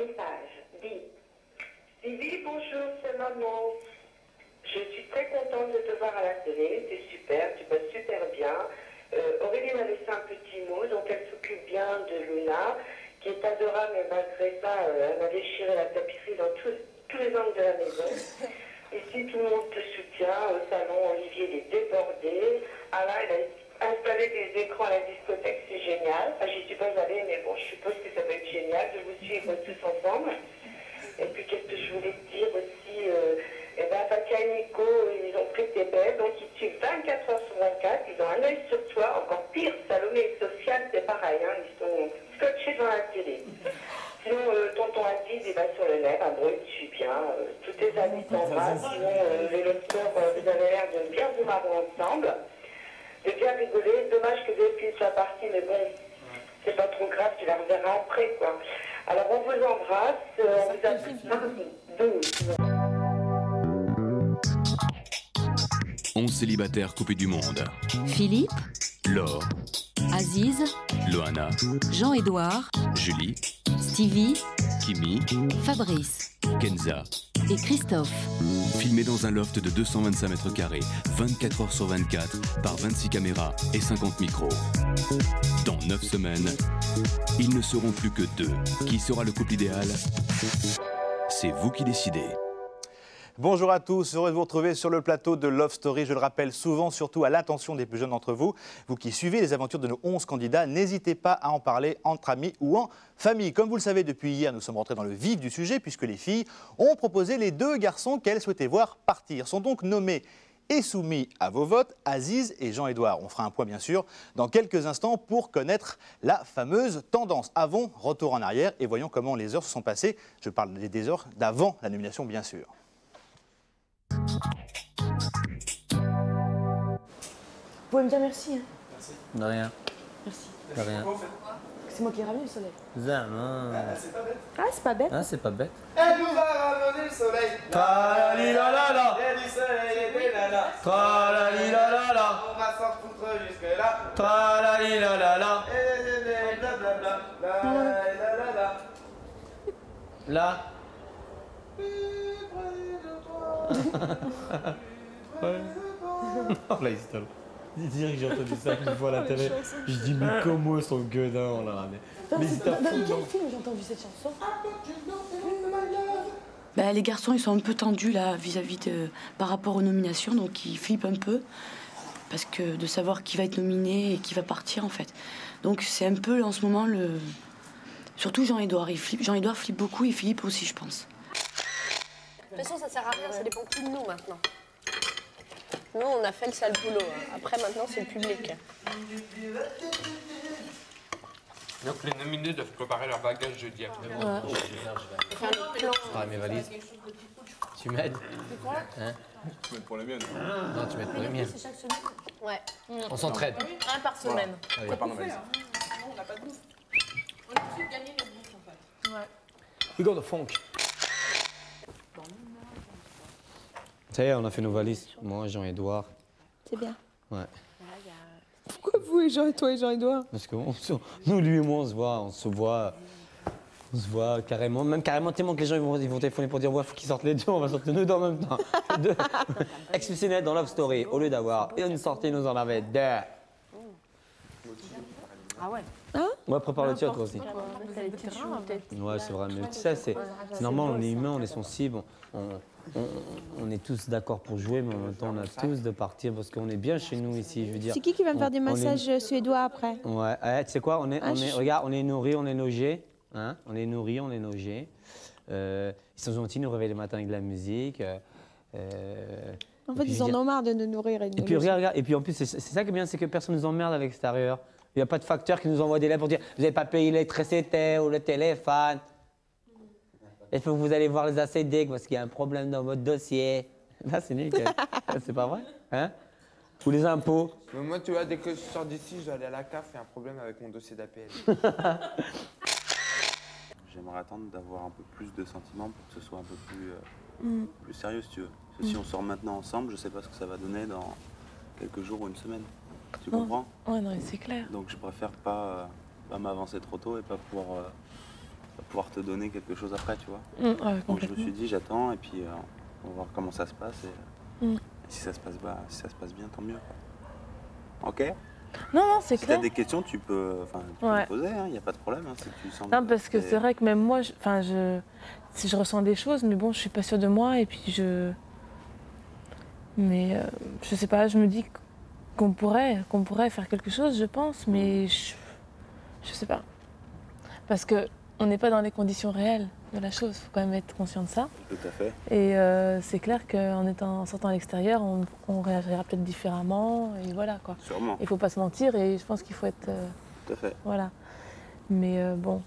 message. Dit Sylvie, bonjour, c'est maman. Je suis très contente de te voir à la télé, c'est super, tu vas super bien. Aurélie m'a laissé un petit mot, donc elle s'occupe bien de Luna, qui est adorable, mais malgré ça, elle m'a déchiré la tapisserie dans tous les angles de la maison. Ici, tout le monde te soutient. Au salon, Olivier il est débordé. Alain, il a installé des écrans à la discothèque, c'est génial. Enfin, j'y suis pas allée, mais bon, je suppose que ça va être génial de vous suivre tous ensemble. Et puis, qu'est-ce que je voulais te dire aussi eh ben, Fatia et Nico, ils ont pris tes belles, donc ils te suivent 24 heures sur 24. Ils ont un œil sur toi. Encore pire, Salomé et Sofiane, c'est pareil. Hein, ils sont scotchés dans la télé. Sinon, tonton Aziz, il va sur le net. Ah bon, il te suit bien. Tous tes amis t'embrassent. Sinon, les lecteurs, vous avez l'air de bien vous marrer ensemble. De bien rigoler. Dommage que Delphine soit partie, mais bon, c'est pas trop grave, tu la reverras après, quoi. Alors, on vous embrasse. On vous a mardi 12. 11 célibataires coupés du monde. Philippe, Laure, Aziz, Loana, Jean-Édouard, Julie, Stevie, Kimi, Fabrice Kenza. et Christophe. Filmés dans un loft de 225 mètres carrés, 24 heures sur 24, par 26 caméras et 50 micros. Dans 9 semaines, ils ne seront plus que 2. Qui sera le couple idéal? C'est vous qui décidez. Bonjour à tous, heureux de vous retrouver sur le plateau de Love Story. Je le rappelle souvent, surtout à l'attention des plus jeunes d'entre vous. Vous qui suivez les aventures de nos 11 candidats, n'hésitez pas à en parler entre amis ou en famille. Comme vous le savez, depuis hier, nous sommes rentrés dans le vif du sujet puisque les filles ont proposé les 2 garçons qu'elles souhaitaient voir partir. Sont donc nommés et soumis à vos votes, Aziz et Jean-Édouard. On fera un point bien sûr dans quelques instants pour connaître la fameuse tendance. Avant, retour en arrière et voyons comment les heures se sont passées. Je parle des heures d'avant la nomination bien sûr. Vous pouvez me dire merci, hein? Merci. De rien. Merci. De rien. C'est moi qui ai ramené le soleil. Zaman. C'est pas bête. Ah, c'est pas bête. Ah, c'est pas bête. Elle nous a ramené le soleil. Tra-la-li-la-la-la. Il y a du soleil et des nanas. Tra-la-li-la-la-la. On va s'en foutre jusque là. Tra-la-li-la-la-la. Et blablabla. La la la. Là. Oh là, il se talonne. Dire que j'ai entendu ça une fois à la télé. Je dis, mais comment son gueudin, on l'a ramené. Mais il Dans quel film j'ai entendu cette chanson? Bah, les garçons, ils sont un peu tendus là vis-à-vis de par rapport aux nominations, donc ils flippent un peu parce que de savoir qui va être nominé et qui va partir en fait. Donc c'est un peu en ce moment le surtout Jean-Édouard, il flippe. Jean-Édouard flippe beaucoup et Philippe aussi, je pense. De toute façon, ça sert à rien, ça dépend plus de nous maintenant. Nous, on a fait le sale boulot. Après, maintenant, c'est le public. Donc, les nominés doivent préparer leur bagage jeudi après. Ah, mes valises. Tu m'aides? Hein? Tu m'aides pour les miennes. Non, tu m'aides pour les miennes. Ouais. On s'entraide. Un par semaine. Voilà. Prépare nos valises. On n'a pas de bouffe. On a juste gagné notre bouffe, en fait. Ouais. We got the funk. Ça y est, on a fait nos valises. Moi, Jean-Édouard. C'est bien. Ouais. Pourquoi vous et Jean et toi et Jean-Édouard? Parce que nous, lui et moi, on se voit carrément, même carrément tellement que les gens ils vont téléphoner pour dire ouais, faut qu'ils sortent les deux, on va sortir nous deux en même temps. Exceptionnel dans Love Story, au lieu d'avoir une sortie, nous en avait 2. Ah ouais. Hein? Ouais, prépare le tir toi aussi. Ouais, Ouais, c'est vrai, mais tu sais, c'est normal, on est humain, on est sensible, on est tous d'accord pour jouer, mais en même temps, on a tous de partir parce qu'on est bien chez nous ici, je veux dire. C'est qui va me faire des massages suédois après? Ouais, tu sais quoi, regarde, on est nourris, on est logés, hein, on est nourris, on est logés. Ils sont gentils, nous réveillent le matin avec de la musique. En fait, ils en ont marre de nous nourrir et de nous puis loger. regarde, et puis en plus, c'est ça qui est bien, c'est que personne ne nous emmerde à l'extérieur. Il n'y a pas de facteur qui nous envoie des lettres pour dire vous n'avez pas payé l'électricité ou le téléphone. Il faut que vous allez voir les ACD parce qu'il y a un problème dans votre dossier. Là, c'est nickel. C'est pas vrai, hein? Ou les impôts. Mais moi, tu vois, dès que je sors d'ici, je dois aller à la CAF, il y a un problème avec mon dossier d'APL. J'aimerais attendre d'avoir un peu plus de sentiments pour que ce soit un peu plus sérieux, si tu veux. Parce que si on sort maintenant ensemble, je sais pas ce que ça va donner dans quelques jours ou une semaine. Tu comprends? Ouais, non, c'est clair. Donc je préfère pas m'avancer trop tôt et pas pouvoir pouvoir te donner quelque chose après, tu vois. Ouais, Donc je me suis dit, j'attends et puis on va voir comment ça se passe. Et si ça se passe bien, tant mieux. Quoi. Ok? Non, c'est clair. Si tu as des questions, tu peux me poser, il n'y a pas de problème. Hein, si tu sens non, parce que c'est vrai que même moi, si je ressens des choses, mais bon, je suis pas sûre de moi et puis Mais je sais pas, je me dis qu'on pourrait faire quelque chose, je pense, mais je sais pas. Parce qu'on n'est pas dans les conditions réelles de la chose, il faut quand même être conscient de ça. Tout à fait. Et c'est clair qu'en sortant à l'extérieur, on réagira peut-être différemment, et voilà quoi. Sûrement. Il faut pas se mentir et je pense qu'il faut être... Tout à fait. Voilà. Mais bon...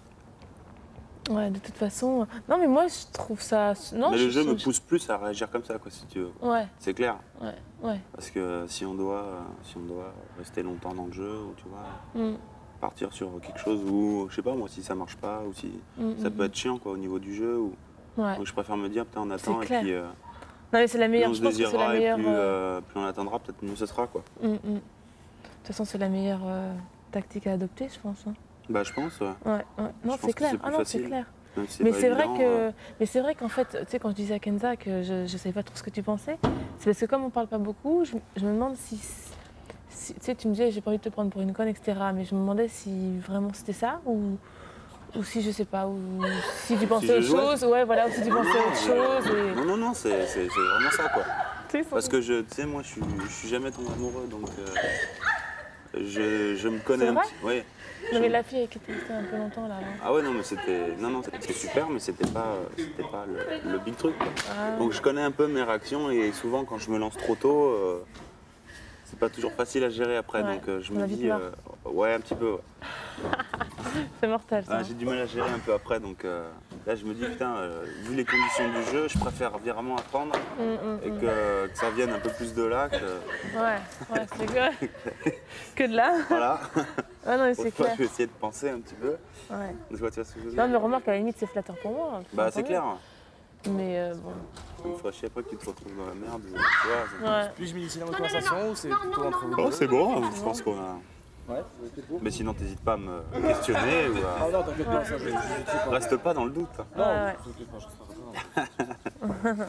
Ouais, de toute façon... Non, mais moi, je trouve ça... Non, mais le jeu me pousse plus à réagir comme ça, quoi, si tu veux. Ouais. C'est clair. Ouais. Parce que si on doit rester longtemps dans le jeu, ou tu vois, partir sur quelque chose où, je sais pas moi, si ça marche pas, ou si ça peut être chiant, quoi, au niveau du jeu. Ou... Ouais. Donc je préfère me dire, putain, on attend, et clair. puis... non, mais c'est la meilleure... Je pense que c'est la meilleure... Plus on attendra, peut-être mieux ce sera, quoi. De toute façon, c'est la meilleure tactique à adopter, je pense. Hein. Bah, je pense, ouais. Non, c'est clair. Ah non, c'est clair. Mais c'est vrai qu'en fait, tu sais, quand je disais à Kenza que je ne savais pas trop ce que tu pensais, c'est parce que comme on parle pas beaucoup, je me demande si tu sais, tu me disais, j'ai pas envie de te prendre pour une conne, etc. Mais je me demandais si vraiment c'était ça ou si je sais pas, ou si tu pensais autre chose, ouais, voilà, ou si tu pensais autre chose. Et... Non, c'est vraiment ça, quoi. Parce que tu sais, moi, je suis jamais tombé amoureux, donc je me connais un petit. Ouais. Non, mais la fille qui était restée un peu longtemps là. Ah ouais, non, mais c'était super, mais c'était pas le big truc, quoi. Donc je connais un peu mes réactions et souvent quand je me lance trop tôt, c'est pas toujours facile à gérer après. Donc je me dis, ouais, un petit peu. Ouais. C'est mortel ça. J'ai du mal à gérer un peu après, donc là je me dis, putain, vu les conditions du jeu, je préfère vraiment attendre et que ça vienne un peu plus de là que... Ouais, c'est que de là. Voilà. Ah non, c'est clair. Je vais essayer de penser un petit peu. Ouais. Je vois, tu vois ce que je veux dire. Non, mais remarque, à la limite, c'est flatteur pour moi. Bah, c'est clair. Mais bon. Il me ferait chier après que tu te retrouves dans la merde. Tu vois, puis-je m'initier dans la conversation ou c'est plutôt entre vous? Bon, c'est bon, je pense qu'on a... Ouais, mais sinon, t'hésites pas à me questionner ou à... non, t'inquiète pas, ça, je reste pas dans le doute. Non, t'inquiète pas, je serai pas.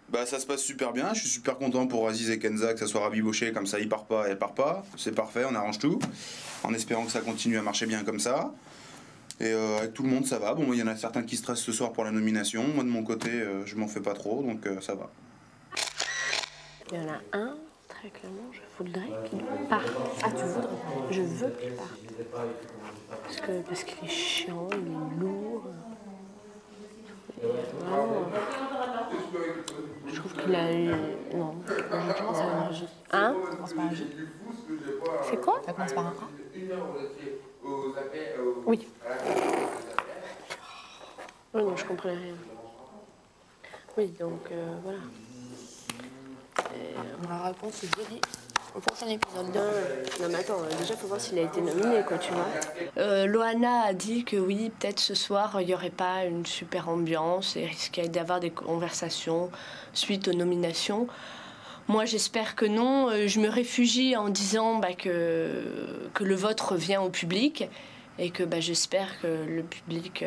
Bah ça se passe super bien, je suis super content pour Aziz et Kenza que ça soit rabiboché, comme ça il part pas et elle part pas, c'est parfait, on arrange tout, en espérant que ça continue à marcher bien comme ça. Et avec tout le monde ça va, bon il y en a certains qui stressent ce soir pour la nomination, moi de mon côté je m'en fais pas trop, donc ça va. Il y en a un, très clairement, je voudrais qu'il parte. Ah tu voudrais? Je veux qu'il parte. Parce qu'il est chiant, il est lourd. Je trouve qu'il a eu... Non, je commence à énergie. Hein? Ça commence par un J. C'est quoi? Ça commence par un A. Oui. Oui, non, je comprenais rien. Oui, donc voilà. On la raconte le jeudi. Au prochain épisode. Non mais attends, déjà il faut voir s'il a été nominé, quoi, tu vois. Loana a dit que oui, peut-être ce soir il n'y aurait pas une super ambiance et risquait d'avoir des conversations suite aux nominations. Moi j'espère que non. Je me réfugie en disant que le vote revient au public et que j'espère que le public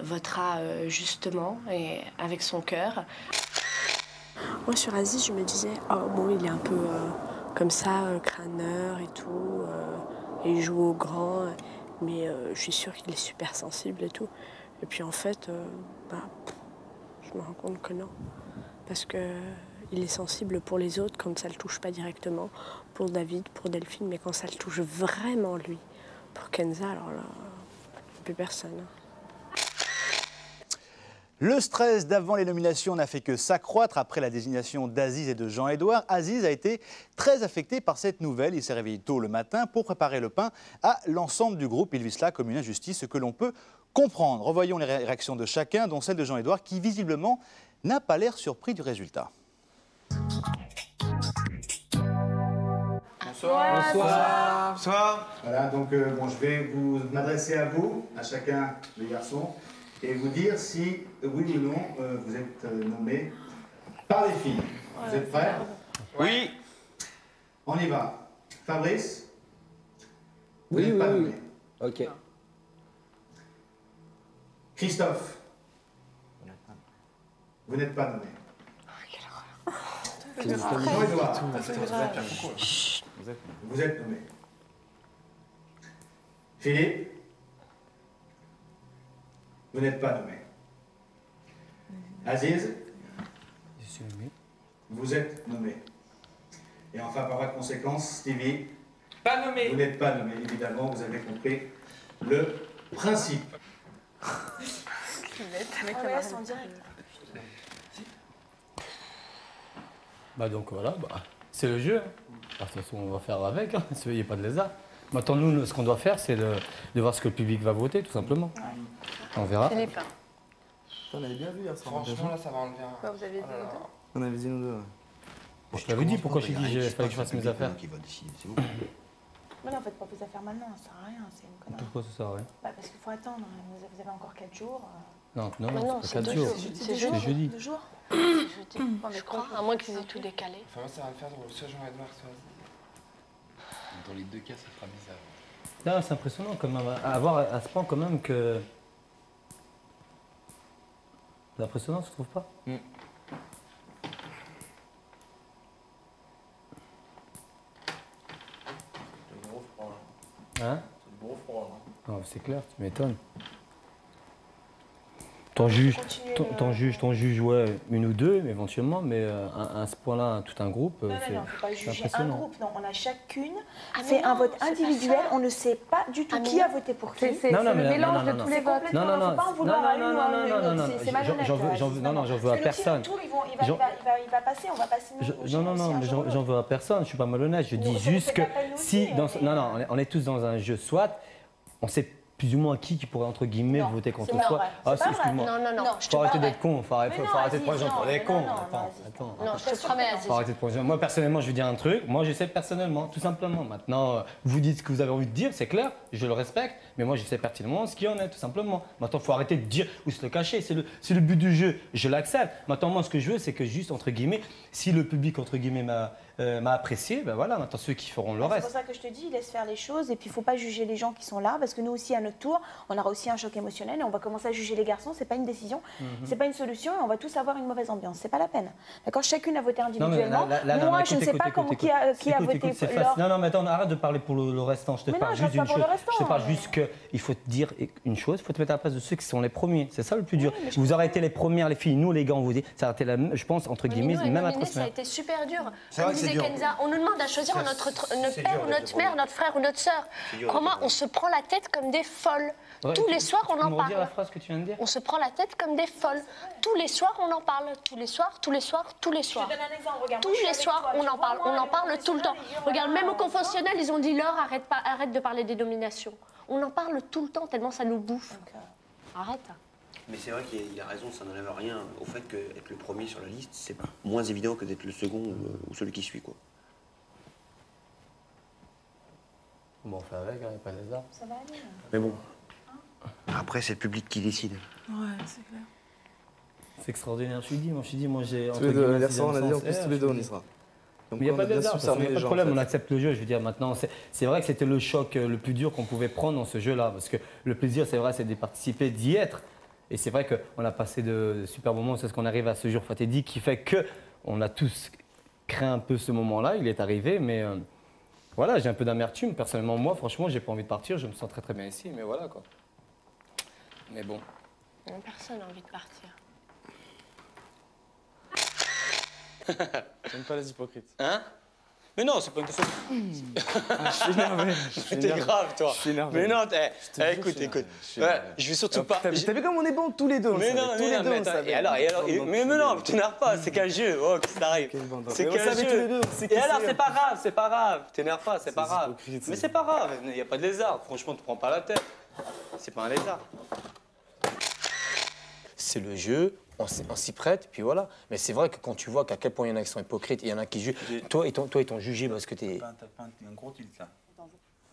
votera justement et avec son cœur. Moi sur Aziz je me disais, oh bon il est un peu... comme ça, crâneur et tout, et il joue au grand, mais je suis sûre qu'il est super sensible et tout. Et puis en fait, je me rends compte que non, parce que il est sensible pour les autres quand ça le touche pas directement, pour David, pour Delphine, mais quand ça le touche vraiment lui, pour Kenza, alors là, plus personne. Le stress d'avant les nominations n'a fait que s'accroître après la désignation d'Aziz et de Jean-Édouard. Aziz a été très affecté par cette nouvelle. Il s'est réveillé tôt le matin pour préparer le pain à l'ensemble du groupe. Il vit cela comme une injustice, ce que l'on peut comprendre. Revoyons les réactions de chacun, dont celle de Jean-Édouard, qui visiblement n'a pas l'air surpris du résultat. Bonsoir. Bonsoir. Bonsoir. Voilà, donc je vais m'adresser à vous, à chacun des garçons, et vous dire si, oui ou non, vous êtes nommé par les filles. Vous êtes prêts? Oui. On y va. Fabrice? Oui. Ok. Christophe, vous n'êtes pas nommé. Jean-Édouard, vous êtes nommé. Philippe, vous n'êtes pas nommé. Aziz, je suis nommé. Vous êtes nommé. Et enfin, par voie de conséquence, Stevie, pas nommé. Vous n'êtes pas nommé, évidemment, vous avez compris le principe. Bah donc voilà, bah, c'est le jeu. De toute façon, on va faire avec, hein. Il n'y a pas de lézard. Maintenant, nous, ce qu'on doit faire, c'est de voir ce que le public va voter, tout simplement. On verra. On avait bien vu hier soir. Franchement, là, ça va enlever un... Vous avez dit On avait dit nous deux. Je t'avais dit pourquoi j'ai dit qu'il fallait que je fasse mes affaires. Mais non, faites pas vos affaires maintenant, ça sert à rien, c'est une connerie. Pourquoi ça sert à rien? Bah parce qu'il faut attendre, vous avez encore 4 jours. Non, c'est pas 4 jours. C'est jeudi. 2 jours. Je crois, à moins qu'ils aient tout décalé. Enfin, moi, ça va me faire drôle, soit Jean-Édouard, soit... Dans les deux cas, ça sera bizarre. Non, c'est impressionnant quand même, à voir à ce point quand même que... C'est impressionnant, tu trouves pas? Hein? C'est le gros froid. Oh, c'est clair, tu m'étonnes. T'en juges, ouais, une ou deux éventuellement, mais à ce point-là, tout un groupe, non, faut pas juger un groupe, non, on a chacune Ah, fait non, un vote c'est individuel, pas ça. on ne sait pas du tout qui a voté pour qui. C'est le mélange de tous les votes. Faut pas en vouloir à une ou à une autre, c'est malhonnête. J'en veux à personne. Il va passer, on va passer nous. Non, mais j'en veux à personne, je suis pas malhonnête, je dis juste que si... Non, on est tous dans un jeu, soit on sait plus ou moins qui pourrait, entre guillemets, voter contre soi. Ah, excuse-moi. Non. Faut arrêter d'être con, faut arrêter de prendre les gens pour des cons. Attends. Non, je te promets, Aziz. Faut arrêter de prendre les gens. Moi, personnellement, je vais dire un truc. Moi, je sais personnellement, tout simplement. Maintenant, vous dites ce que vous avez envie de dire, c'est clair, je le respecte. Mais moi, je sais pertinemment ce qu'il y en est, tout simplement. Maintenant, faut arrêter de dire ou se le cacher. C'est le but du jeu. Je l'accepte. Maintenant, moi, ce que je veux, c'est que juste, entre guillemets, si le public, entre guillemets, m'a apprécié, ben voilà, maintenant ceux qui feront le reste. C'est pour ça que je te dis, laisse faire les choses et puis il ne faut pas juger les gens qui sont là parce que nous aussi à notre tour, on aura aussi un choc émotionnel et on va commencer à juger les garçons, c'est pas une décision, c'est pas une solution et on va tous avoir une mauvaise ambiance, c'est pas la peine. D'accord, chacune a voté individuellement. Moi je ne sais pas qui a voté Laure. Non, mais attends, arrête de parler pour le restant, je te parle juste d'une chose. Je te parle juste qu'il faut te dire une chose, il faut te mettre à la place de ceux qui sont les premiers, c'est ça le plus dur. Vous aurez été les premières, les filles, nous les gars, on vous dit, ça a été la même, je pense, entre guillemets, même à 3 semaines. Ça a été super dur. Comme disait Kenza, on nous demande à choisir notre père ou notre mère, notre frère ou notre sœur. Comment on se prend la tête comme des folles. Tous les soirs, on en parle. La phrase que tu viens de dire. On se prend la tête comme des folles. Tous les soirs, on en parle. Tous les soirs. Tous les soirs. Tous les soirs, on en parle. On en parle tout le temps. Regarde, même au conventionnel, ils ont dit Laure, arrête de parler des nominations. On en parle tout le temps, tellement ça nous bouffe. Arrête. Mais c'est vrai qu'il a raison, ça n'enlève rien au fait qu'être le premier sur la liste, c'est moins évident que d'être le second ou celui qui suit, quoi. Bon, on fait avec, il n'y a pas d'hasard. Ça va aller. Mais bon, après, c'est le public qui décide. Ouais, c'est clair. C'est extraordinaire, je suis dit, moi j'ai... Tous les deux, on a dit en plus tous les deux on y sera. Mais il n'y a pas d'hasard, il n'y a pas de problème, on accepte le jeu, je veux dire, maintenant, c'est vrai que c'était le choc le plus dur qu'on pouvait prendre dans ce jeu-là, parce que le plaisir, c'est vrai, c'est d'y participer, d'y être. Et c'est vrai qu'on a passé de super moments, c'est ce qu'on arrive à ce jour fatidique qui fait qu'on a tous craint un peu ce moment-là, il est arrivé, mais voilà, j'ai un peu d'amertume. Personnellement, moi, franchement, j'ai pas envie de partir, je me sens très très bien ici, mais voilà quoi. Mais bon. Personne n'a envie de partir. J'aime pas les hypocrites. Hein? Mais non, c'est pas une question. Je suis énervé. T'es grave, toi. Je suis énervé. Mais non, écoute. Je vais surtout pas. T'as vu comme on est bons tous les deux. Mais non, mais non, t'énerves pas, c'est qu'un jeu. Oh, qu'est-ce qui t'arrive? C'est qu'un jeu. Et alors, c'est pas grave. T'énerves pas, c'est pas grave. Mais c'est pas grave, il n'y a pas de lézard. Franchement, te prends pas la tête. C'est pas un lézard. C'est le jeu. On s'y prête, puis voilà. Mais c'est vrai que quand tu vois qu'à quel point il y en a qui sont hypocrites, il y en a qui jugent. Toi, ils t'ont jugé parce que t'es... T'as pas un gros tilt, là.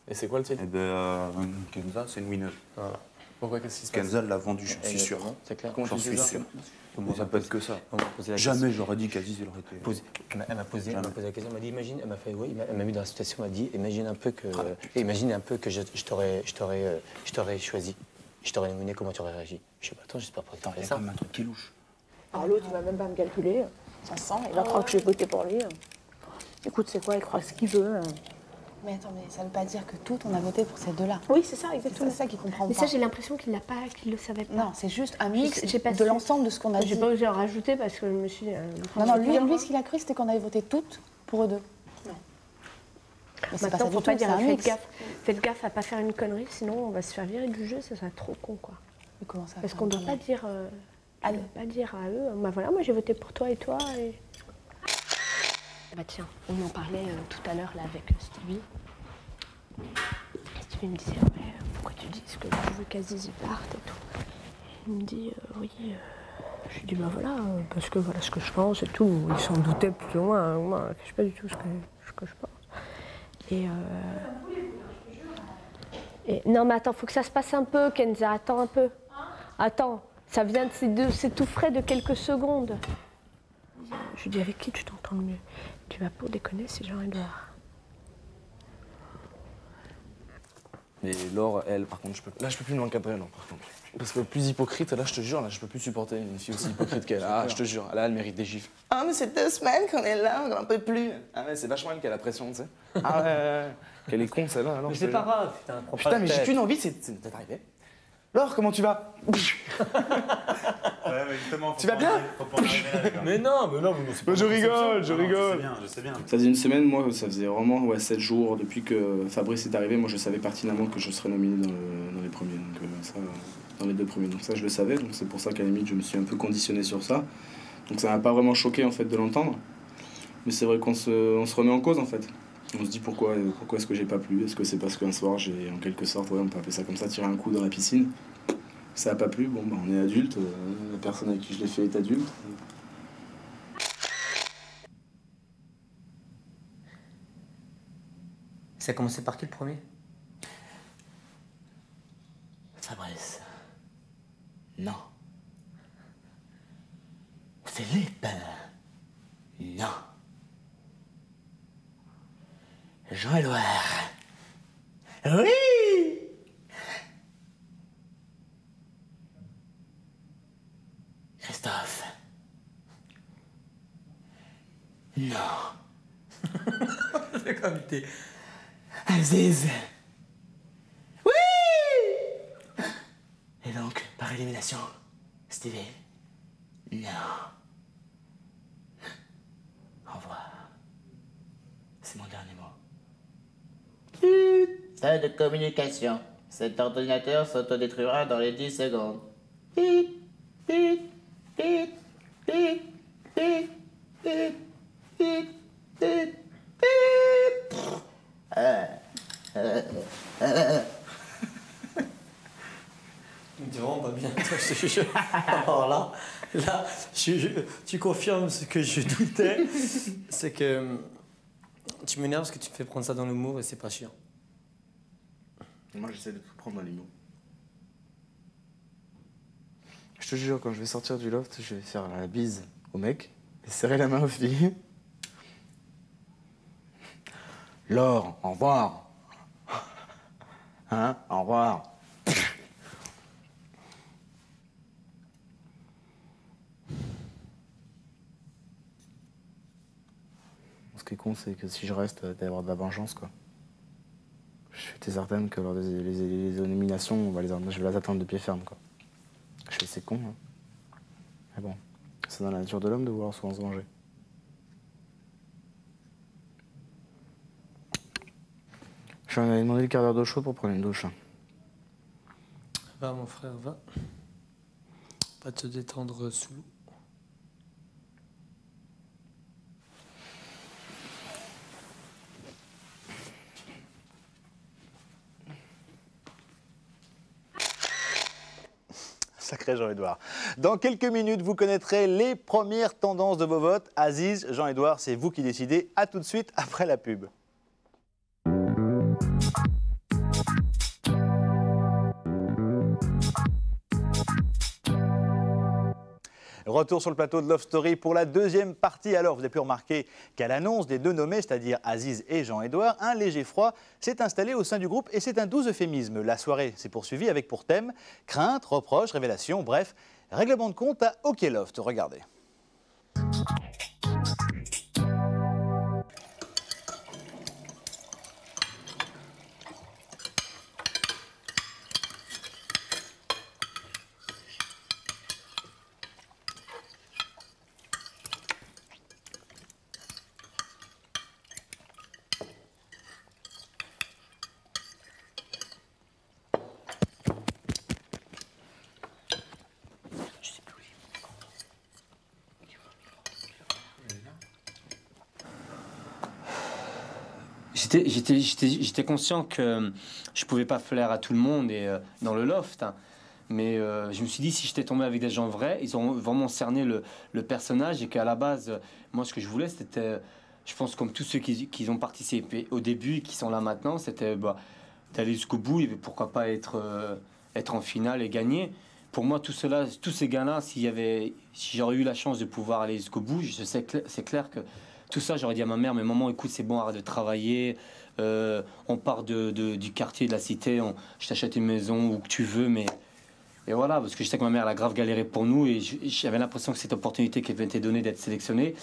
Et c'est quoi le titre? Eh ben, Kenza, c'est une winner. Voilà. Pourquoi, qu'est-ce qui se passe? Kenza l'a vendu, j'en suis sûr. C'est clair. J'en suis sûr. Ça peut être que ça. Jamais j'aurais dit qu'Aziz, il aurait été... Elle m'a posé la question, elle m'a dit, imagine, elle m'a fait, oui, elle m'a mis dans la situation, elle m'a dit, imagine un peu que je t'aurais choisi. Je t'aurais nominé, comment tu aurais réagi? Je sais pas, toi, j'espère pas que t'aurais fait ça. Comme un truc qui est louche. Alors l'autre, il va même pas me calculer. Ça sent, il va croire que j'ai voté pour lui. Écoute, c'est quoi, il croit ce qu'il veut. Mais attends, mais ça veut pas dire que tout, on a voté pour ces deux-là. Oui, c'est ça, exactement. C'est ça qu'il comprend Mais pas. ça, j'ai l'impression qu'il l'a pas, qu'il le savait pas. Non, c'est juste un mix pas de su. l'ensemble de ce qu'on a dit. J'ai pas osé en rajouter parce que je me suis dit... Non, lui, ce qu'il a cru, c'était qu'on avait voté toutes pour eux deux. Non. Mais c'est pas Maintenant, ça faut du pas tout, dire c'est un faites mix. gaffe. Faites gaffe à pas faire une connerie, sinon on va se faire virer du jeu, ça serait trop con, quoi. Mais comment ça? Parce qu'on doit pas dire... on doit pas dire à eux, bah voilà, moi j'ai voté pour toi et toi. Et... Bah tiens, on en parlait tout à l'heure là avec Stevie. Stevie me disait, ouais, pourquoi tu dis que je veux qu'Aziz y parte et tout. Il me dit, oui, je lui dis, bah voilà, parce que voilà ce que je pense et tout. Il s'en doutait plus ou moins, moi je sais pas du tout ce que je pense. Et non mais attends, faut que ça se passe un peu, Kenza, attends un peu. Attends, ça vient c'est tout frais de quelques secondes. Je lui dis, avec qui tu t'entends le mieux? Tu vas pas déconner, c'est Jean-Edouard. Mais Laure, elle, par contre, je peux plus l'encadrer, non, par contre. Parce que plus hypocrite, là, je te jure, là, je peux plus supporter une fille aussi hypocrite qu'elle. Ah, je te jure, là, elle mérite des gifles. Ah, mais c'est 2 semaines qu'on est là, on n'en peut plus. Ah, ouais, c'est vachement elle qui a la pression, tu sais. Ah, ouais. Qu'elle est con, celle-là. Alors, Mais c'est pas grave, putain, prends pas putain, la mais tête. j'ai qu'une envie, c'est d'être arrivé. Laure, comment tu vas? Ouais, justement, tu vas bien? Mais non, c'est pas je rigole, je rigole. Je sais bien. Ça faisait une semaine, moi, ça faisait vraiment 7 jours depuis que Fabrice est arrivé. Moi, je savais pertinemment que je serais nominé dans les premiers, donc ça, dans les 2 premiers. Donc ça, je le savais. Donc c'est pour ça qu'à la limite, je me suis un peu conditionné sur ça. Donc ça m'a pas vraiment choqué en fait de l'entendre. Mais c'est vrai qu'on se remet en cause en fait. On se dit pourquoi est-ce que j'ai pas plu? Est-ce que c'est parce qu'un soir j'ai en quelque sorte, ouais, on peut appeler ça comme ça, tiré un coup dans la piscine? Ça a pas plu, bon bah on est adulte, la personne avec qui je l'ai fait est adulte. Ça a commencé par qui le premier? Fabrice. Non. Philippe. Non. Jean-Édouard. Oui. Christophe. Non. C'est comme t'es... Aziz. Oui. Et donc, par élimination, Stevie. Non. Au revoir. C'est mon dernier mot. Fin de communication. Cet ordinateur s'autodétruira dans les 10 secondes. Pip, pip, pip, pip, pip, pip, pip, pip, pip. T'es vraiment pas bien, toi, je te jure. Alors là, tu confirmes ce que je doutais, c'est que tu m'énerves parce que tu me fais prendre ça dans l'humour et c'est pas chiant. Moi, j'essaie de tout prendre dans les mots. Je te jure, quand je vais sortir du loft, je vais faire la bise au mec et serrer la main aux filles. Laure, au revoir. Hein? Au revoir. Ce qui est con, c'est que si je reste, il va y avoir de la vengeance, quoi. Je suis certain que lors des nominations, je vais les attendre de pied ferme, quoi. Je fais c'est con, hein. Mais bon, c'est dans la nature de l'homme de vouloir souvent se venger. Je lui ai demandé le quart d'heure d'eau chaude pour prendre une douche. Va mon frère, va. Va te détendre sous l'eau. Sacré Jean-Edouard. Dans quelques minutes, vous connaîtrez les premières tendances de vos votes. Aziz, Jean-Edouard, c'est vous qui décidez. À tout de suite après la pub. Retour sur le plateau de Love Story pour la deuxième partie. Alors, vous avez pu remarquer qu'à l'annonce des deux nommés, c'est-à-dire Aziz et Jean-Édouard, un léger froid s'est installé au sein du groupe et c'est un doux euphémisme. La soirée s'est poursuivie avec pour thème crainte, reproches, révélations, bref, règlement de compte à OK Loft. Regardez. J'étais conscient que je pouvais pas plaire à tout le monde et dans le loft, hein. Mais je me suis dit, si j'étais tombé avec des gens vrais, ils ont vraiment cerné le personnage et qu'à la base, moi, ce que je voulais, c'était, je pense, comme tous ceux qui ont participé au début et qui sont là maintenant, c'était d'aller jusqu'au bout et pourquoi pas être en finale et gagner. Pour moi, tous ces gars-là, si j'aurais eu la chance de pouvoir aller jusqu'au bout, c'est clair que tout ça, j'aurais dit à ma mère, mais maman, écoute, c'est bon, arrête de travailler, on part du quartier, de la cité, je t'achète une maison où tu veux, mais... Et voilà, parce que je sais que ma mère, elle a grave galéré pour nous, et j'avais l'impression que cette opportunité qui m'était donnée d'être sélectionné,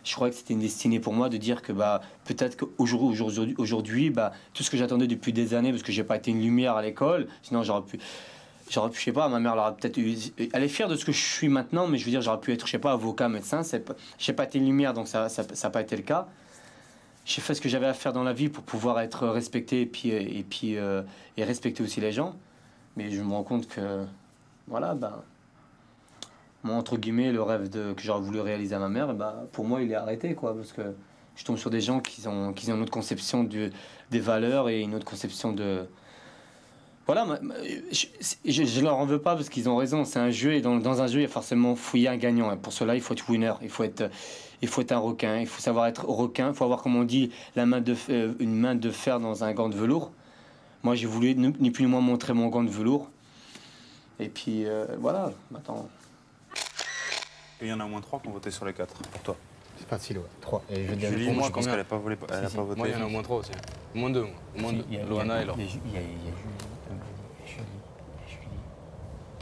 je croyais que c'était une destinée pour moi de dire que peut-être qu'aujourd'hui, tout ce que j'attendais depuis des années, parce que j'ai pas été une lumière à l'école, sinon j'aurais pu, je sais pas, ma mère, elle aurait peut-être eu... Elle est fière de ce que je suis maintenant, mais je veux dire, j'aurais pu être, je sais pas, avocat, médecin. J'ai pas été une lumière, donc ça n'a pas été le cas. J'ai fait ce que j'avais à faire dans la vie pour pouvoir être respecté et respecter aussi les gens. Mais je me rends compte que, voilà, moi, entre guillemets, le rêve que j'aurais voulu réaliser à ma mère, pour moi, il est arrêté, quoi, parce que je tombe sur des gens qui ont une autre conception des valeurs et une autre conception de... Voilà, je leur en veux pas parce qu'ils ont raison, c'est un jeu et dans un jeu il y a forcément fouiller un gagnant. Et pour cela il faut être winner, il faut être un requin, il faut savoir être requin, il faut avoir, comme on dit, une main de fer dans un gant de velours. Moi j'ai voulu ni plus ni moins montrer mon gant de velours. Et puis voilà, maintenant. Il y en a au moins 3 qui ont voté sur les 4 pour toi. C'est facile, ouais. 3. Et je Julie, moi je pense qu'elle n'a pas voté. Moi il y en a au moins 3 aussi. Au moins 2, moi. Au moins 2. Loana et Laure.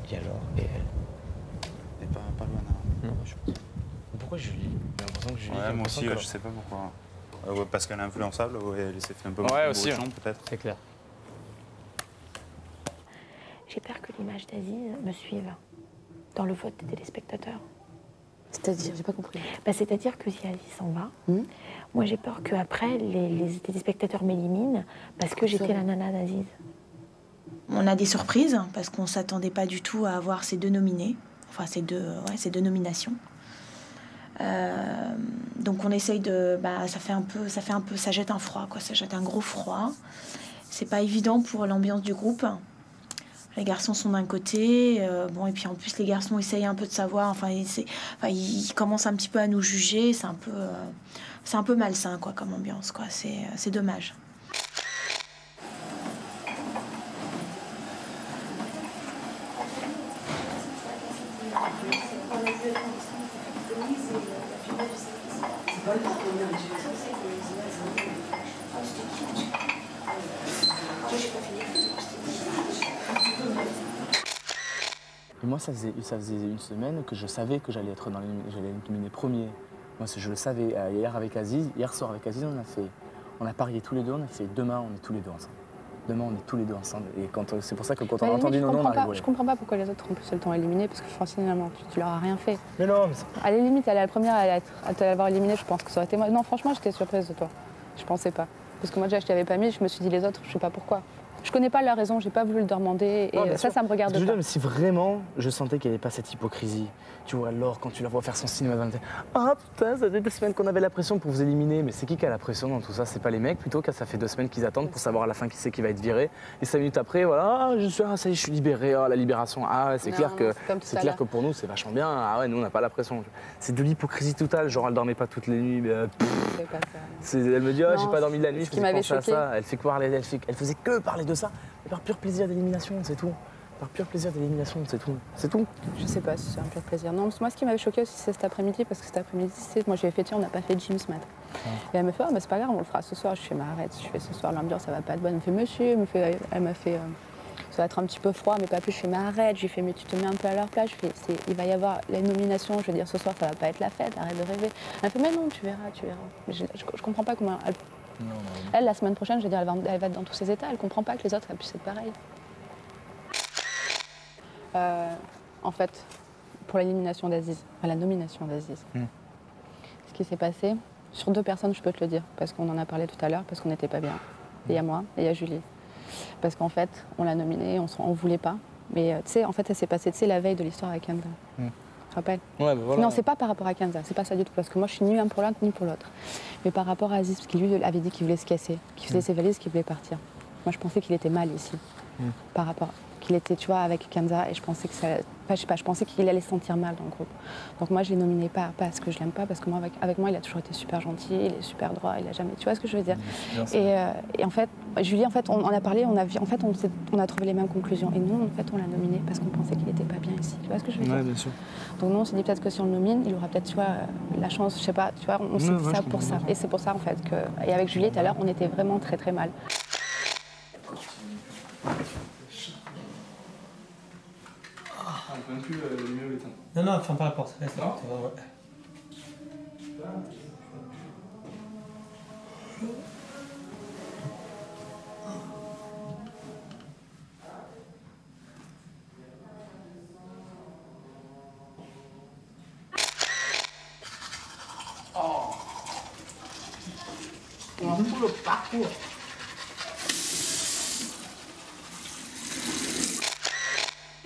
Il y a Laure et elle. Et pas Loana. Non, je pense. Pourquoi Julie? J'ai l'impression que Julie. Ouais, moi aussi, je sais pas pourquoi. Parce qu'elle est influençable, elle s'est fait un peu aussi, peut-être. C'est clair. J'ai peur que l'image d'Aziz me suive dans le vote des téléspectateurs. C'est-à-dire, j'ai pas compris. C'est-à-dire que si Aziz s'en va, moi j'ai peur qu'après les téléspectateurs m'éliminent parce que j'étais la nana d'Aziz. On a des surprises parce qu'on ne s'attendait pas du tout à avoir ces deux nominés, enfin ces deux nominations. Donc on essaye de, ça jette un froid, quoi, ça jette un gros froid. C'est pas évident pour l'ambiance du groupe. Les garçons sont d'un côté, et puis en plus les garçons essayent un peu de savoir, ils commencent un petit peu à nous juger, c'est un peu malsain, quoi, comme ambiance, quoi. C'est dommage. Et moi, ça faisait une semaine que je savais que j'allais être j'allais être nominé premier. Moi, je le savais. Hier soir avec Aziz, on a parié tous les deux, on a fait demain, on est tous les deux ensemble. Demain, on est tous les deux ensemble. Et c'est pour ça que quand on a entendu nos noms, on a rigolé. Je comprends pas pourquoi les autres en plus elles t'ont éliminé, parce que franchement, tu leur as rien fait. Mais non, mais à la limite, elle est la première à t'avoir éliminé, je pense que ça aurait été moi. Non, franchement, j'étais surprise de toi. Je pensais pas. Parce que moi, déjà, je t'avais pas mis, je me suis dit les autres, je sais pas pourquoi. Je connais pas leur raison, j'ai pas voulu le demander, et ça me regarde pas. Mais si vraiment je sentais qu'il n'y avait pas cette hypocrisie, tu vois, Laure, quand tu la vois faire son cinéma dans le tête, ah putain, ça fait 2 semaines qu'on avait la pression pour vous éliminer, mais c'est qui a la pression dans tout ça? C'est pas les mecs plutôt, car ça fait 2 semaines qu'ils attendent pour savoir à la fin qui c'est qui va être viré, et 5 minutes après, voilà, ça y est, je suis libéré, la libération, c'est clair que pour nous c'est vachement bien, nous on n'a pas la pression. C'est de l'hypocrisie totale, genre elle dormait pas toutes les nuits, elle me dit, j'ai pas dormi de la nuit, je faisais penser à ça, elle faisait que parler de ça, mais par pur plaisir d'élimination, c'est tout. Par pur plaisir d'élimination, c'est tout. C'est tout. Je sais pas si c'est un pur plaisir. Non, moi, ce qui m'avait choqué aussi, c'est cet après-midi, parce que cet après-midi, moi, j'ai fait, tiens, on n'a pas fait de gym ce matin. Et elle me fait, oh, bah, c'est pas grave, on le fera ce soir. Je fais, mais arrête, je fais ce soir, l'ambiance, ça va pas être bonne. Elle me fait, monsieur, elle m'a fait, ça va être un petit peu froid, mais pas plus. Je fais, mais arrête. Je lui fais, mais tu te mets un peu à leur place. Je fais, il va y avoir les nominations, je veux dire, ce soir, ça va pas être la fête, arrête de rêver. Elle me fait, mais non, tu verras, tu verras. Mais je comprends pas comment. Elle, la semaine prochaine, je veux dire, elle va être dans tous ses états. Elle comprend pas que les autres, elles puissent être pareilles. En fait, pour l'élimination d'Aziz, enfin, la nomination d'Aziz, ce qui s'est passé, sur 2 personnes, je peux te le dire, parce qu'on en a parlé tout à l'heure, parce qu'on n'était pas bien. Il y a moi et il y a Julie. Parce qu'en fait, on l'a nominée, on voulait pas. Mais tu sais, en fait, ça s'est passé la veille de l'histoire avec Kenza. Tu te rappelles? Ouais, bah voilà. Non, c'est pas par rapport à Kenza, c'est pas ça du tout, parce que moi, je suis ni un pour l'un ni pour l'autre. Mais par rapport à Aziz, parce qu'il lui avait dit qu'il voulait se casser, qu'il faisait ses valises, qu'il voulait partir. Moi, je pensais qu'il était mal ici, par rapport qu'il était, tu vois, avec Kenza, et je pensais que ça, enfin, je sais pas, je pensais qu'il allait se sentir mal dans le groupe. Donc moi, je l'ai nominé pas parce que je l'aime pas, parce que moi, avec moi, il a toujours été super gentil, il est super droit, il a jamais, tu vois ce que je veux dire. Et en fait, Julie, en fait, on en a parlé, on a trouvé les mêmes conclusions. Et nous, en fait, on l'a nominé parce qu'on pensait qu'il était pas bien ici. Tu vois ce que je veux dire? Ouais, bien sûr. Donc nous, on s'est dit peut-être que si on le nomine, il aura peut-être, tu vois, la chance, je sais pas, tu vois, on s'est dit ça pour ça. Et c'est pour ça, en fait, que, et avec Julie, tout à l'heure, on était vraiment très très mal. Non, non, ferme pas la porte. Laisse la porte. Oh. On a tout le parcours.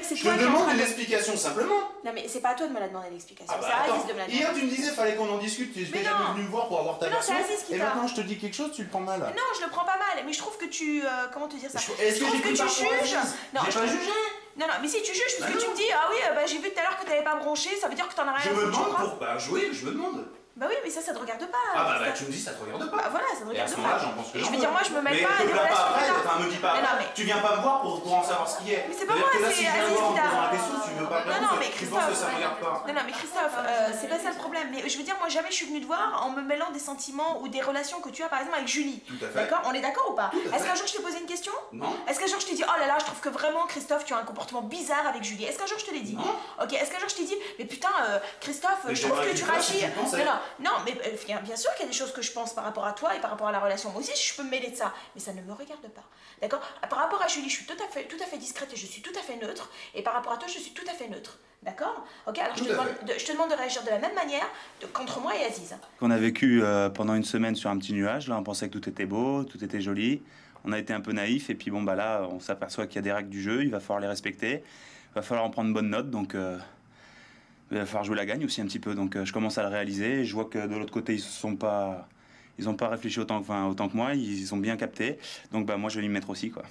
Je te demande une explication simplement. Non mais c'est pas à toi de me la demander l'explication, Ah bah, c'est à attends. Aziz de me la demander. Hier tu me disais fallait qu'on en discute, tu n'étais jamais venu me voir pour avoir ta version. Non, c'est Aziz qui et t'a. maintenant je te dis quelque chose, tu le prends mal. Non, je le prends pas mal, mais je trouve que tu... comment te dire ça? Est-ce que j'ai pris tu par rapport à juges. Aziz? Non, J'ai pas jugé. Non, non, mais si tu juges, parce que tu me dis, ah oui, bah, j'ai vu tout à l'heure que t'avais pas bronché, ça veut dire que t'en as rien Je à me foutre, demande tu crois? pour. Bah oui, je me demande. Bah oui, mais ça te regarde pas. Ah bah tu me dis ça te regarde pas. Bah voilà, ça me Et à regarde ce moment-là, pas. j'en pense que Je j'en veux veux. dire, moi, je me mêle Mais pas à te des plains pas relations après, plus tard. enfin me dis pas Mais non, après. mais... Tu viens pas me voir pour en savoir ce qui est. Mais c'est pas moi, C'est-à-dire que là, c'est si je viens Aziz voir en qui t'a- posant la question, tu veux pas Non, non, mais tu penses que ça me regarde pas. Non, non, mais Christophe, c'est pas ça le problème. Mais je veux dire, moi, jamais je suis venue te voir en me mêlant des sentiments ou des relations que tu as, par exemple, avec Julie. Tout à fait. D'accord? On est d'accord ou pas? Tout à fait. Est-ce qu'un jour je t'ai posé une question? Non. Est-ce qu'un jour je t'ai dit, oh là là, je trouve que vraiment, Christophe, tu as un comportement bizarre avec Julie? Est-ce qu'un jour je te l'ai dit? Non. Ok, est-ce qu'un jour je t'ai dit, mais putain, Christophe, Mais je trouve j'aimerais que que tu tu fasses ce que réagis. tu pensais. Non, non, non, mais bien sûr qu'il y a des choses que je pense par rapport à toi et par rapport à la relation. Moi aussi, je peux me mêler de ça, mais ça ne me regarde pas. D'accord? Par rapport à Julie, je suis tout à fait discrète et je suis tout à fait neutre. Et par rapport à toi, je suis tout à fait neutre. D'accord? Ok, alors je te demande de réagir de la même manière contre moi et Aziz. Qu'on a vécu pendant une semaine sur un petit nuage, là on pensait que tout était beau, tout était joli. On a été un peu naïf et puis bon bah là on s'aperçoit qu'il y a des règles du jeu, il va falloir les respecter. Il va falloir en prendre bonne note, donc il va falloir jouer la gagne aussi un petit peu. Donc je commence à le réaliser et je vois que de l'autre côté ils n'ont pas réfléchi autant que moi, ils ont bien capté. Donc bah moi je vais m'y mettre aussi quoi.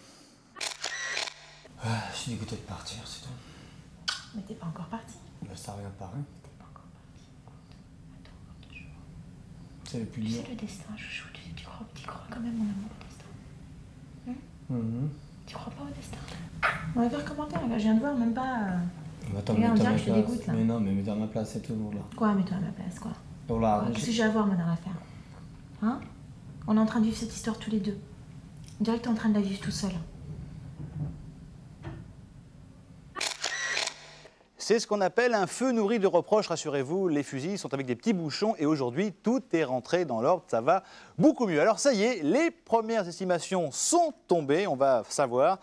Je suis dégoûté de partir, c'est tout. Mais t'es pas encore parti. Bah, ça revient pareil. T'es pas encore parti. Attends, encore 2 jours. C'est le plus dur. C'est le destin, chouchou. Tu crois quand même mon amour au destin? Tu crois pas au destin? On va faire commentaire, là. Je viens de voir, même pas. Attends, Regarde, on dirait que je te place. dégoûte là. Mais non, mais mets-toi à ma place, c'est tout, là. Quoi, mets-toi à ma place, quoi? Oh là, Qu'est-ce que j'ai à voir, moi, dans l'affaire? Hein? On est en train de vivre cette histoire tous les deux. On dirait que t'es en train de la vivre tout seul. C'est ce qu'on appelle un feu nourri de reproches, rassurez-vous, les fusils sont avec des petits bouchons et aujourd'hui tout est rentré dans l'ordre, ça va beaucoup mieux. Alors ça y est, les premières estimations sont tombées, on va savoir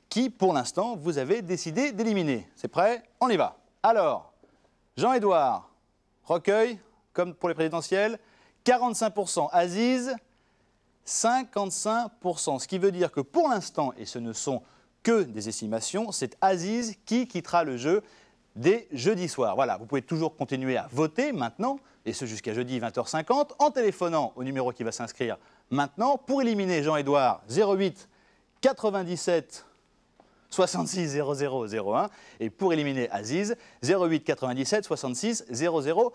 qui pour l'instant vous avez décidé d'éliminer. C'est prêt? On y va. Alors, Jean-Édouard, recueil, comme pour les présidentielles, 45%, Aziz, 55%, ce qui veut dire que pour l'instant, et ce ne sont que des estimations, c'est Aziz qui quittera le jeu dès jeudi soir. Voilà, vous pouvez toujours continuer à voter maintenant, et ce jusqu'à jeudi 20h50, en téléphonant au numéro qui va s'inscrire maintenant pour éliminer Jean-Édouard 08 97 66 00 01 et pour éliminer Aziz 08 97 66 00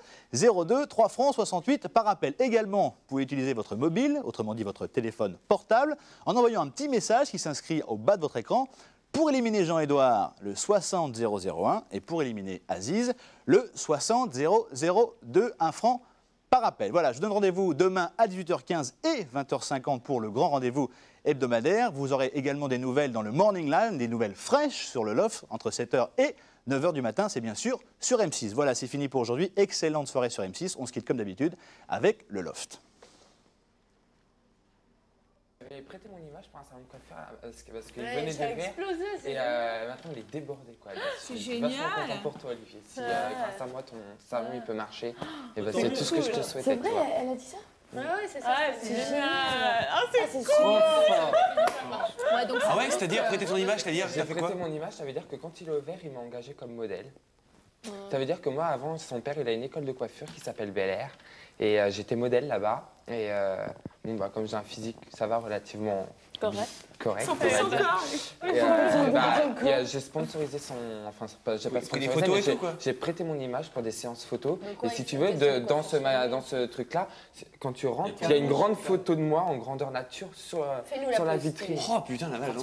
02, 3 francs 68 par appel. Également, vous pouvez utiliser votre mobile, autrement dit votre téléphone portable, en envoyant un petit message qui s'inscrit au bas de votre écran. Pour éliminer Jean-Édouard, le 60-001. Et pour éliminer Aziz, le 60-002. 1 franc par appel. Voilà, je vous donne rendez-vous demain à 18h15 et 20h50 pour le grand rendez-vous hebdomadaire. Vous aurez également des nouvelles dans le Morning Live, des nouvelles fraîches sur le Loft entre 7h et 9h du matin. C'est bien sûr sur M6. Voilà, c'est fini pour aujourd'hui. Excellente soirée sur M6. On se quitte comme d'habitude avec le Loft. J'avais prêté mon image pour un salon de coiffeur parce qu'il venait d'ouvrir et maintenant il est débordé quoi. C'est Je suis vachement génial. content pour toi Olivier. Si grâce à moi ton salon il peut marcher, et ben, c'est tout ce que je te souhaite. C'est avec vrai, toi. elle a dit ça? Ouais, c'est ça. C'est génial. Ah, c'est cool. Ouais, donc Ah ouais, c'est-à-dire prêter ton image, c'est-à-dire J'ai ça fait quoi? prêté mon image, ça veut dire que quand il est ouvert, il m'a engagé comme modèle. Ça veut dire que moi, avant, son père, il a une école de coiffure qui s'appelle Bel Air. Et j'étais modèle là-bas. Et bon, bah, comme j'ai un physique, ça va relativement correct. on va dire. Et j'ai sponsorisé son... Enfin, j'ai pas sponsorisé, mais j'ai prêté mon image pour des séances photos. Et si tu veux, dans ce truc-là, quand tu rentres, il y a une grande photo de moi en grandeur nature sur la vitrine. Oh putain, la vache,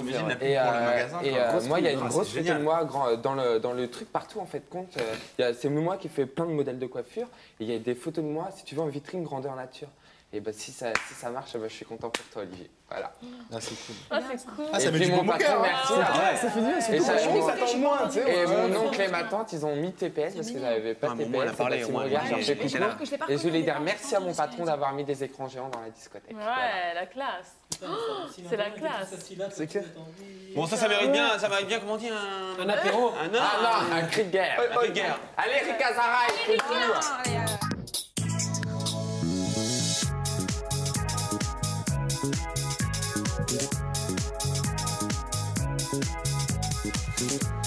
Et moi, il y a une grosse photo de moi dans le truc partout en fait compte. C'est moi qui fais plein de modèles de coiffure. Et il y a des photos de moi, si tu veux, en vitrine grandeur nature. Et bah, si ça marche, bah, je suis content pour toi, Olivier. Voilà. Ah, c'est cool. Ah, c'est cool. Ah, ça met du bon cœur. Merci. Ça fait bien, c'est tout. Moins, tu sais. Et mon oncle et ma tante, ils ont mis TPS parce qu'ils n'avaient pas TPS. On a parlé, Et je voulais dire merci à mon patron d'avoir mis des écrans géants dans la discothèque. Ouais, la classe. C'est la classe. C'est clair. Bon, ça mérite bien, comment on dit, un apéro. Ah non, un cri de guerre. Un cri de guerre. Allez, Rika Zaraï,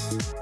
Thank you.